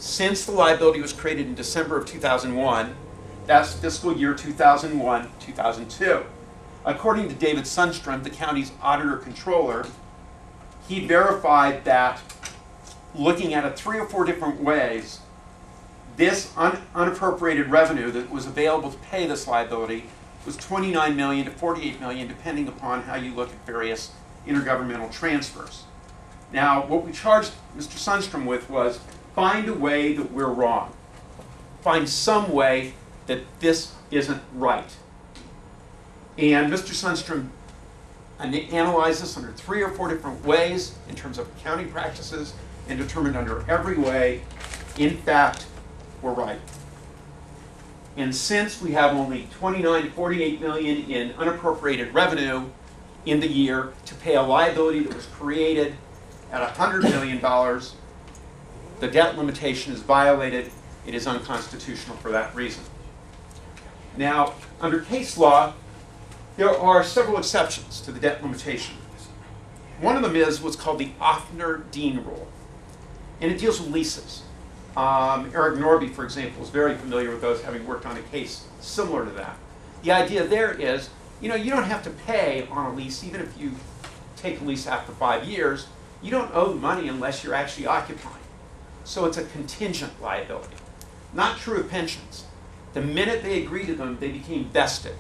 since the liability was created in December of 2001, that's fiscal year 2001, 2002. According to David Sundstrom, the county's auditor controller, he verified that looking at it 3 or 4 different ways, this unappropriated revenue that was available to pay this liability was $29 million to $48 million, depending upon how you look at various intergovernmental transfers. Now, what we charged Mr. Sundstrom with was find a way that we're wrong. Find some way that this isn't right. And Mr. Sundstrom analyzed this under 3 or 4 different ways in terms of accounting practices and determined under every way, in fact, we're right. And since we have only $29 to $48 million in unappropriated revenue in the year to pay a liability that was created at $100 million, the debt limitation is violated. It is unconstitutional for that reason. Now, under case law, there are several exceptions to the debt limitation. One of them is what's called the Offner-Dean rule, and it deals with leases. Eric Norby, for example, is very familiar with those, having worked on a case similar to that. The idea there is, you don't have to pay on a lease, even if you take a lease after 5 years. You don't owe the money unless you're actually occupying. So it's a contingent liability. Not true of pensions. The minute they agree to them, they became vested.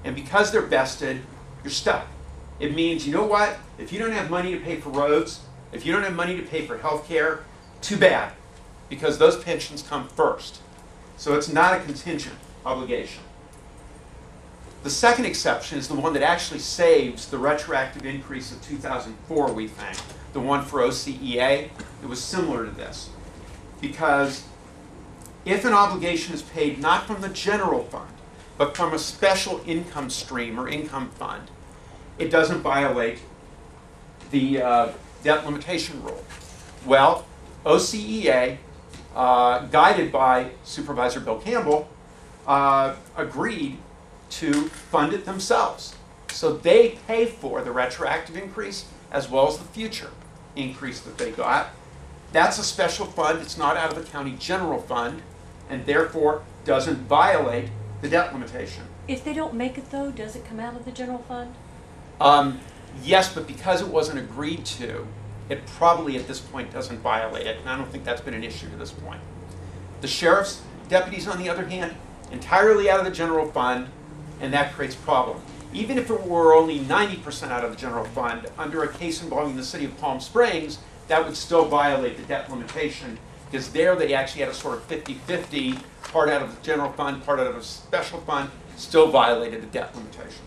And because they're vested, you're stuck. It means, you know what? If you don't have money to pay for roads, if you don't have money to pay for health care, too bad, because those pensions come first. So it's not a contingent obligation. The second exception is the one that actually saves the retroactive increase of 2004, we think, the one for OCEA. It was similar to this. Because if an obligation is paid not from the general fund, but from a special income stream or income fund, it doesn't violate the debt limitation rule. Well, OCEA, guided by Supervisor Bill Campbell, agreed to fund it themselves. So they pay for the retroactive increase as well as the future increase that they got. That's a special fund. It's not out of the county general fund, and therefore doesn't violate the debt limitation. If they don't make it, though, does it come out of the general fund? Yes, but because it wasn't agreed to, it probably at this point doesn't violate it, and I don't think that's been an issue to this point. The sheriff's deputies, on the other hand, entirely out of the general fund, and that creates a problem. Even if it were only 90% out of the general fund, under a case involving the city of Palm Springs, that would still violate the debt limitation, because there they actually had a sort of 50-50, part out of the general fund, part out of a special fund, still violated the debt limitation.